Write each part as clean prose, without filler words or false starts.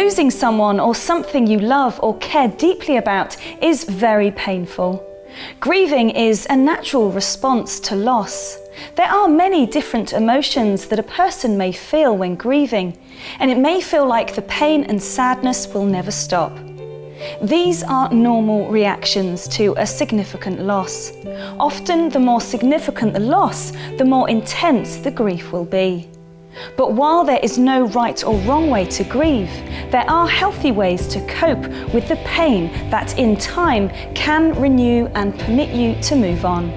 Losing someone or something you love or care deeply about is very painful. Grieving is a natural response to loss. There are many different emotions that a person may feel when grieving, and it may feel like the pain and sadness will never stop. These are normal reactions to a significant loss. Often, the more significant the loss, the more intense the grief will be. But while there is no right or wrong way to grieve, there are healthy ways to cope with the pain that in time can renew and permit you to move on.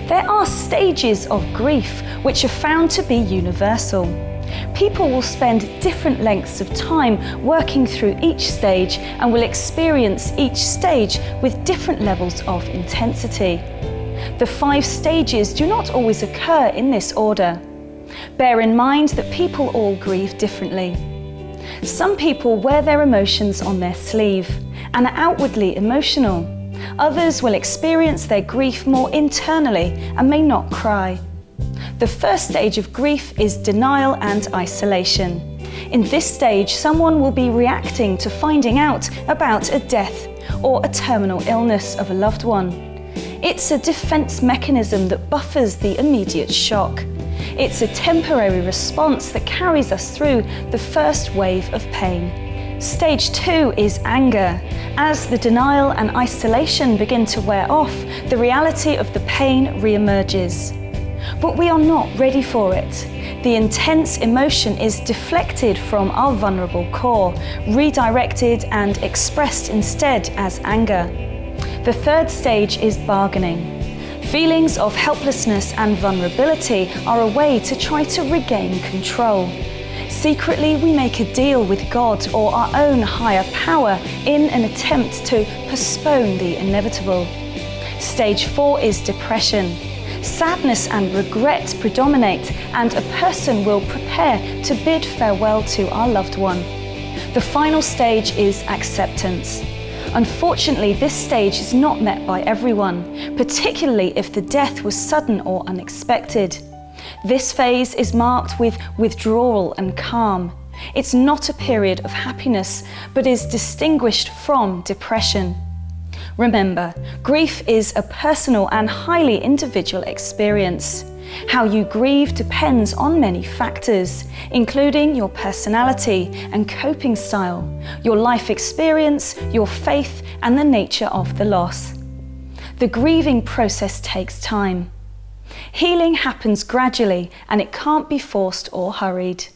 There are stages of grief which are found to be universal. People will spend different lengths of time working through each stage and will experience each stage with different levels of intensity. The 5 stages do not always occur in this order. Bear in mind that people all grieve differently. Some people wear their emotions on their sleeve and are outwardly emotional. Others will experience their grief more internally and may not cry. The first stage of grief is denial and isolation. In this stage, someone will be reacting to finding out about a death or a terminal illness of a loved one. It's a defense mechanism that buffers the immediate shock. It's a temporary response that carries us through the first wave of pain. Stage 2 is anger. As the denial and isolation begin to wear off, the reality of the pain re-emerges. But we are not ready for it. The intense emotion is deflected from our vulnerable core, redirected and expressed instead as anger. The third stage is bargaining. Feelings of helplessness and vulnerability are a way to try to regain control. Secretly, we make a deal with God or our own higher power in an attempt to postpone the inevitable. Stage 4 is depression. Sadness and regret predominate, and a person will prepare to bid farewell to our loved one. The final stage is acceptance. Unfortunately, this stage is not met by everyone, particularly if the death was sudden or unexpected. This phase is marked with withdrawal and calm. It's not a period of happiness, but is distinguished from depression. Remember, grief is a personal and highly individual experience. How you grieve depends on many factors, including your personality and coping style, your life experience, your faith, and the nature of the loss. The grieving process takes time. Healing happens gradually, and it can't be forced or hurried.